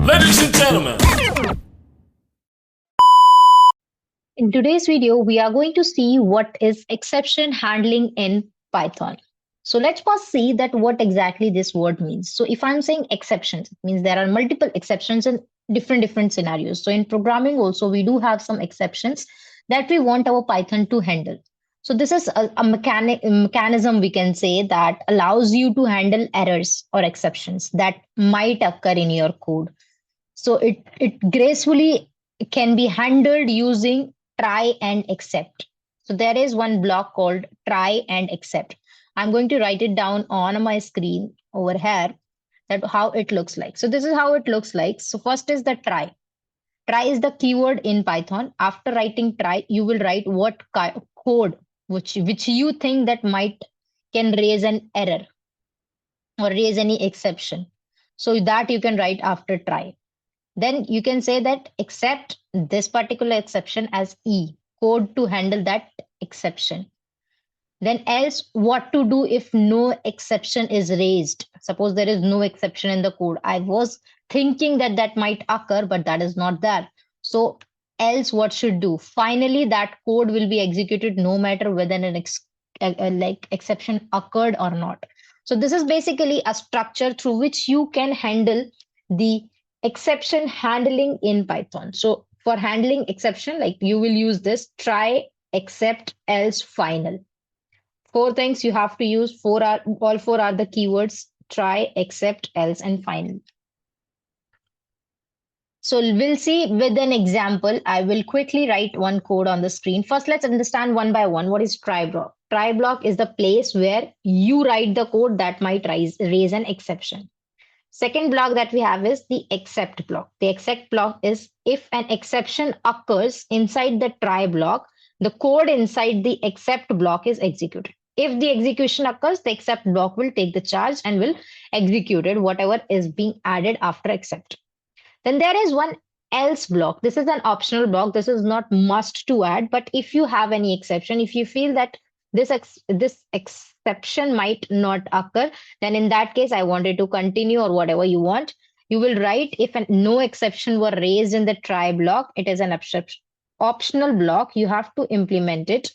Ladies and gentlemen, In today's video, we are going to see what is exception handling in Python. So let's first see that what exactly this word means. So if I'm saying exceptions, it means there are multiple exceptions in different scenarios. So in programming also, we do have some exceptions that we want our Python to handle. So this is a mechanism we can say that allows you to handle errors or exceptions that might occur in your code. So it gracefully can be handled using try and except. So there is one block called try and except. I'm going to write it down on my screen over here, that how it looks like. So this is how it looks like. So first is the try. Try is the keyword in Python. After writing try, you will write what code which you think that might can raise an error or raise any exception. So that you can write after try. Then you can say that accept this particular exception as E, code to handle that exception. Then else what to do if no exception is raised. Suppose there is no exception in the code. I was thinking that that might occur, but that is not there. So else what should do? Finally, that code will be executed no matter whether an exception occurred or not. So this is basically a structure through which you can handle the exception handling in Python. So for handling exception, like you will use this try, except, else, final. Four things you have to use. All four are the keywords try, except, else, and final. So we'll see with an example. I will quickly write one code on the screen. First, let's understand one by one what is try block. Try block is the place where you write the code that might raise an exception. Second block that we have is the except block. The except block is if an exception occurs inside the try block, the code inside the except block is executed. If the execution occurs, the except block will take the charge and will execute it, whatever is being added after except. Then there is one else block. This is an optional block. This is not must to add, but if you have any exception, if you feel that this exception might not occur, then in that case, I wanted to continue or whatever you want. You will write if no exception were raised in the try block, it is an optional block. You have to implement it.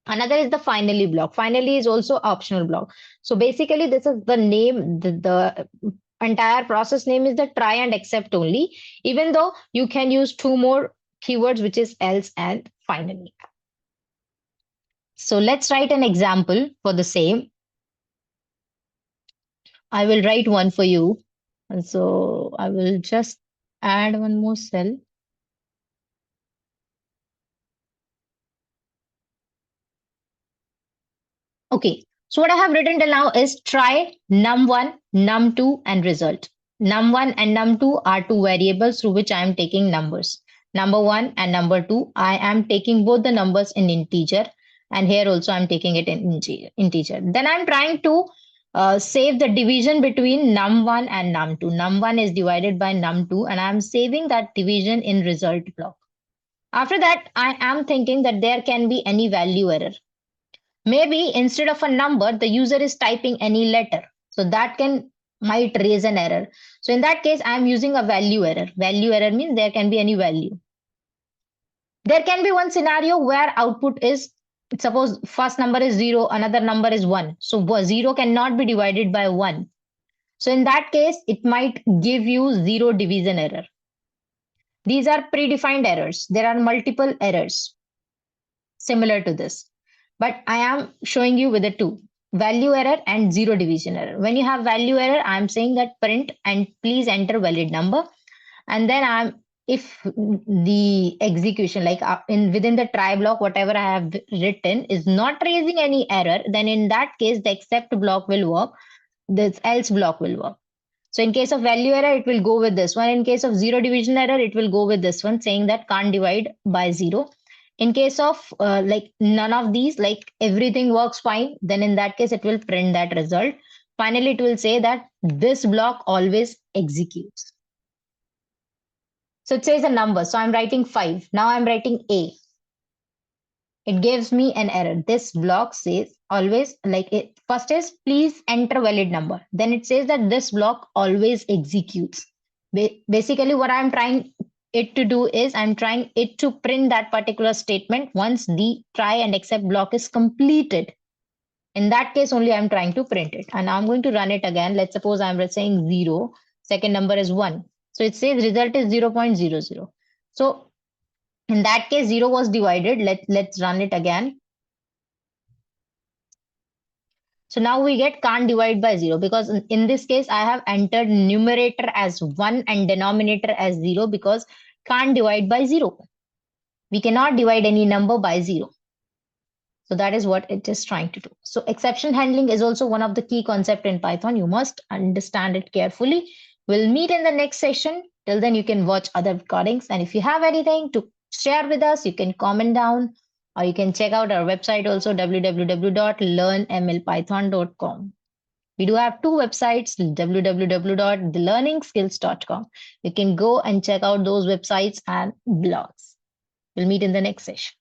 Another is the finally block. Finally is also optional block. So basically, this is the name, the entire process name is the try and except only, even though you can use two more keywords, which is else and finally. So let's write an example for the same. I will write one for you. And so I will just add one more cell. Okay, so what I have written till now is try num1, num2, and result. Num1 and num2 are two variables through which I am taking numbers. Number 1 and number 2, I am taking both the numbers in integer, and here also I'm taking it in integer. Then I'm trying to save the division between num1 and num2. Num1 is divided by num2, and I'm saving that division in result block. After that, I am thinking that there can be any value error. Maybe instead of a number, the user is typing any letter. So that might raise an error. So in that case, I'm using a value error. Value error means there can be any value. There can be one scenario where output is, suppose first number is 0, another number is 1. So 0 cannot be divided by 1. So in that case, it might give you 0 division error. These are predefined errors. There are multiple errors similar to this. But I am showing you with the two, value error and 0 division error. When you have value error, I'm saying that print and please enter valid number. And then if the execution, like within the try block, whatever I have written is not raising any error, then in that case, the except block will work, the else block will work. So in case of value error, it will go with this one. In case of 0 division error, it will go with this one, saying that can't divide by 0. In case of like none of these, like everything works fine, then in that case, it will print that result. Finally, it will say that this block always executes. So it says a number. So I'm writing 5. Now I'm writing A. It gives me an error. This block says always, like it first is please enter valid number. Then it says that this block always executes. Basically, what I'm trying it to do is I'm trying it to print that particular statement once the try and except block is completed. In that case, only I'm trying to print it. And I'm going to run it again. Let's suppose I'm saying 0, second number is 1. So it says result is 0.00. So in that case, 0 was divided. Let's run it again. So now we get can't divide by 0 because in this case, I have entered numerator as 1 and denominator as 0 because can't divide by 0. We cannot divide any number by 0. So that is what it is trying to do. So exception handling is also one of the key concepts in Python. You must understand it carefully. We'll meet in the next session. Till then, you can watch other recordings. And if you have anything to share with us, you can comment down or you can check out our website also, www.learnmlpython.com. We do have two websites, www.thelearningskills.com. You can go and check out those websites and blogs. We'll meet in the next session.